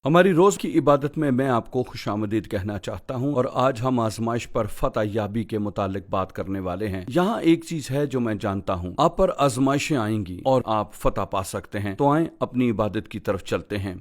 हमारी रोज की इबादत में मैं आपको खुशामदीद कहना चाहता हूं और आज हम आजमाइश पर फतह याबी के मुतालिक बात करने वाले हैं। यहाँ एक चीज है जो मैं जानता हूं, आप पर आजमाइशें आएंगी और आप फतह पा सकते हैं। तो आए अपनी इबादत की तरफ चलते हैं।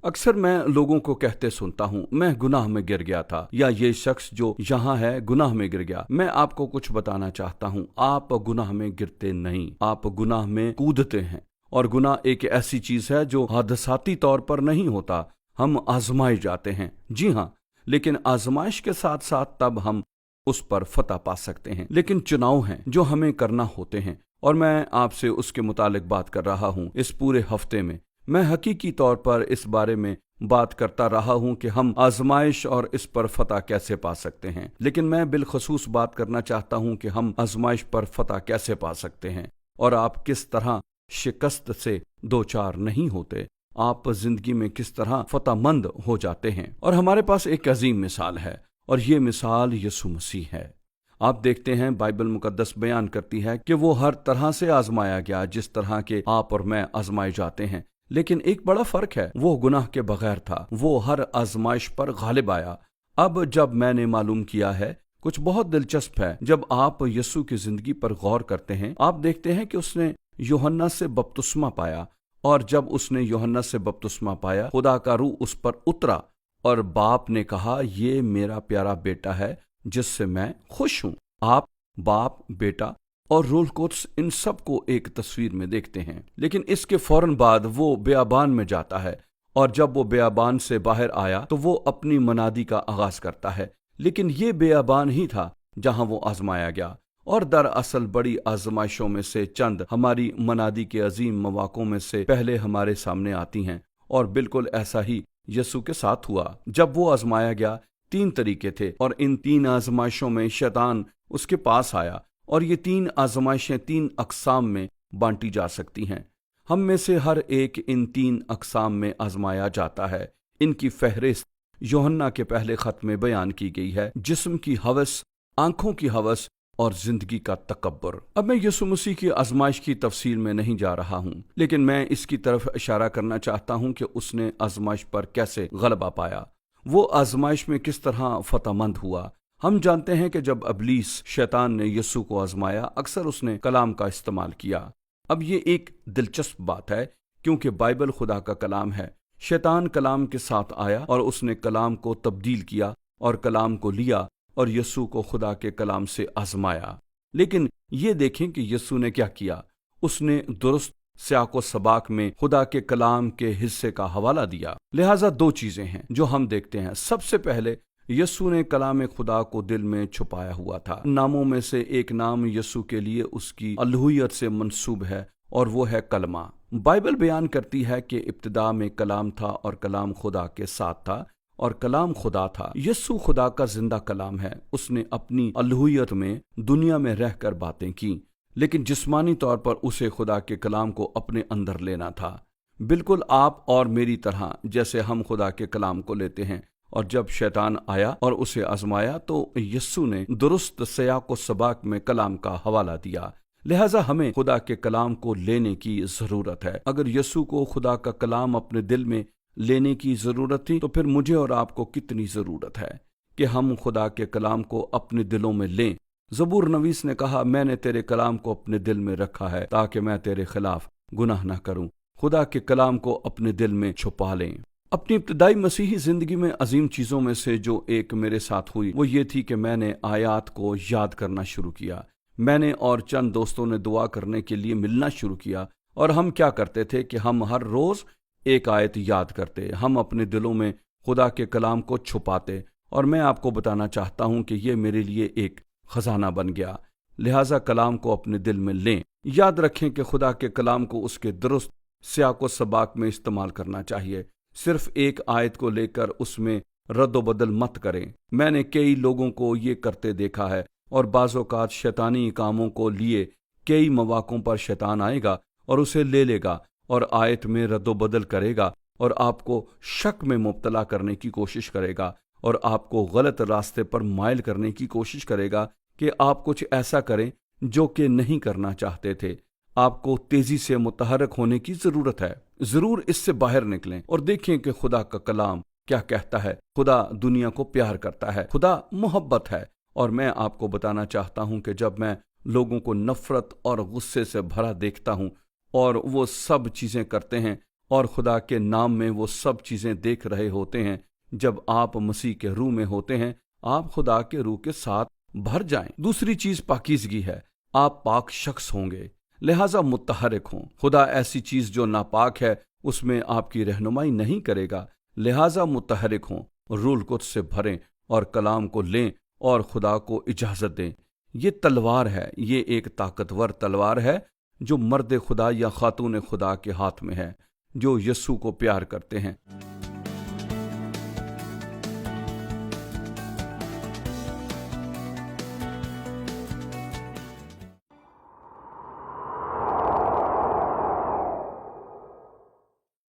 अक्सर मैं लोगों को कहते सुनता हूँ, मैं गुनाह में गिर गया था, या ये शख्स जो यहाँ है गुनाह में गिर गया। मैं आपको कुछ बताना चाहता हूँ, आप गुनाह में गिरते नहीं, आप गुनाह में कूदते हैं। और गुनाह एक ऐसी चीज है जो हादसाती तौर पर नहीं होता, हम आजमाए जाते हैं। जी हाँ, लेकिन आजमाइश के साथ साथ तब हम उस पर फतह पा सकते हैं। लेकिन चुनाव हैं जो हमें करना होते हैं, और मैं आपसे उसके मुतालिक बात कर रहा हूँ। इस पूरे हफ्ते में मैं हकीकी तौर पर इस बारे में बात करता रहा हूं कि हम आजमाइश और इस पर फतह कैसे पा सकते हैं। लेकिन मैं बिलखसूस बात करना चाहता हूं कि हम आजमाइश पर फतह कैसे पा सकते हैं और आप किस तरह शिकस्त से दो चार नहीं होते, आप जिंदगी में किस तरह फतहमंद हो जाते हैं। और हमारे पास एक अजीम मिसाल है, और ये मिसाल यीशु मसीह है। आप देखते हैं बाइबल मुकद्दस बयान करती है कि वो हर तरह से आजमाया गया जिस तरह के आप और मैं आजमाए जाते हैं। लेकिन एक बड़ा फर्क है, वो गुनाह के बगैर था, वो हर आजमाइश पर गालिब आया। अब जब मैंने मालूम किया है, कुछ बहुत दिलचस्प है। जब आप यीशु की जिंदगी पर गौर करते हैं, आप देखते हैं कि उसने यूहन्ना से बपतिस्मा पाया, और जब उसने यूहन्ना से बपतिस्मा पाया, खुदा का रूह उस पर उतरा और बाप ने कहा, ये मेरा प्यारा बेटा है जिससे मैं खुश हूं। आप बाप, बेटा और रूह कुद्स इन सब को एक तस्वीर में देखते हैं। लेकिन इसके फौरन बाद वो बियाबान में जाता है, और जब वो बियाबान से बाहर आया तो वो अपनी मनादी का आगाज करता है। लेकिन ये बियाबान ही था जहां वो आजमाया गया। और दरअसल बड़ी आजमाइशों में से चंद हमारी मनादी के अजीम मौक़ों में से पहले हमारे सामने आती हैं। और बिल्कुल ऐसा ही यीशु के साथ हुआ। जब वो आजमाया गया, तीन तरीके थे, और इन तीन आजमाइशों में शैतान उसके पास आया। और ये तीन आजमाइशें तीन अक़साम में बांटी जा सकती हैं। हम में से हर एक इन तीन अक़साम में आजमाया जाता है। इनकी फहरिस्त यूहन्ना के पहले खत में बयान की गई है। जिस्म की हवस, आंखों की हवस और जिंदगी का तकब्बुर। अब मैं यीशु मसीह की आजमाइश की तफसील में नहीं जा रहा हूँ, लेकिन मैं इसकी तरफ इशारा करना चाहता हूँ कि उसने आजमाइश पर कैसे गलबा पाया, वो आजमाइश में किस तरह फतहमंद हुआ। हम जानते हैं कि जब इब्लीस शैतान ने यीशु को आजमाया, अक्सर उसने कलाम का इस्तेमाल किया। अब ये एक दिलचस्प बात है, क्योंकि बाइबल खुदा का कलाम है। शैतान कलाम के साथ आया और उसने कलाम को तब्दील किया और कलाम को लिया और यीशु को खुदा के कलाम से आजमाया। लेकिन ये देखें कि यीशु ने क्या किया। उसने दुरुस्त सियाको सबाक में खुदा के कलाम के हिस्से का हवाला दिया। लिहाजा दो चीजें हैं जो हम देखते हैं। सबसे पहले, यीशु ने कलाम खुदा को दिल में छुपाया हुआ था। नामों में से एक नाम यीशु के लिए उसकी अलूहियत से मंसूब है, और वो है कलमा। बाइबल बयान करती है कि इब्तिदा में कलाम था और कलाम खुदा के साथ था और कलाम खुदा था। यीशु खुदा का जिंदा कलाम है। उसने अपनी अलूहियत में दुनिया में रहकर बातें की, लेकिन जिस्मानी तौर पर उसे खुदा के कलाम को अपने अंदर लेना था। बिल्कुल आप और मेरी तरह, जैसे हम खुदा के कलाम को लेते हैं। और जब शैतान आया और उसे आजमाया, तो यीशु ने दुरुस्त सियाको सबाक में कलाम का हवाला दिया। लिहाजा हमें खुदा के कलाम को लेने की जरूरत है। अगर यीशु को खुदा का कलाम अपने दिल में लेने की जरूरत थी, तो फिर मुझे और आपको कितनी जरूरत है कि हम खुदा के कलाम को अपने दिलों में लें। ज़बूर नवीस ने कहा, मैंने तेरे कलाम को अपने दिल में रखा है ताकि मैं तेरे खिलाफ गुनाह न करूं। खुदा के कलाम को अपने दिल में छुपा लें। अपनी इब्तिदाई मसीही जिंदगी में अजीम चीजों में से जो एक मेरे साथ हुई, वो ये थी कि मैंने आयात को याद करना शुरू किया। मैंने और चंद दोस्तों ने दुआ करने के लिए मिलना शुरू किया, और हम क्या करते थे कि हम हर रोज एक आयत याद करते। हम अपने दिलों में खुदा के कलाम को छुपाते, और मैं आपको बताना चाहता हूं कि ये मेरे लिए एक खजाना बन गया। लिहाजा कलाम को अपने दिल में लें। याद रखें कि खुदा के कलाम को उसके दुरुस्त सियाको सबाक में इस्तेमाल करना चाहिए। सिर्फ एक आयत को लेकर उसमें रद्दो बदल मत करें। मैंने कई लोगों को ये करते देखा है, और बाज़-औक़ात शैतानी कामों को लिए कई मौक़ों पर शैतान आएगा और उसे ले लेगा और आयत में रद्दो बदल करेगा और आपको शक में मुब्तला करने की कोशिश करेगा और आपको गलत रास्ते पर माइल करने की कोशिश करेगा कि आप कुछ ऐसा करें जो कि नहीं करना चाहते थे। आपको तेजी से मुतहरक होने की जरूरत है। ضرور اس سے باہر نکلیں اور دیکھیں کہ خدا کا کلام کیا کہتا ہے۔ خدا دنیا کو پیار کرتا ہے، خدا محبت ہے، اور میں آپ کو بتانا چاہتا ہوں کہ جب میں لوگوں کو نفرت اور غصے سے بھرا دیکھتا ہوں اور وہ سب چیزیں کرتے ہیں اور خدا کے نام میں وہ سب چیزیں دیکھ رہے ہوتے ہیں، جب آپ مسیح کے روح میں ہوتے ہیں آپ خدا کے روح کے ساتھ بھر جائیں۔ دوسری چیز پاکیزگی ہے، آپ پاک شخص ہوں گے، لہٰذا متحرک ہوں۔ خدا ایسی چیز جو ناپاک ہے اس میں آپ کی رہنمائی نہیں کرے گا، لہٰذا متحرک ہوں، روح القدس سے بھریں اور کلام کو لیں اور خدا کو اجازت دیں۔ یہ تلوار ہے، یہ ایک طاقتور تلوار ہے جو مرد خدا یا خاتون خدا کے ہاتھ میں ہے جو یسوع کو پیار کرتے ہیں۔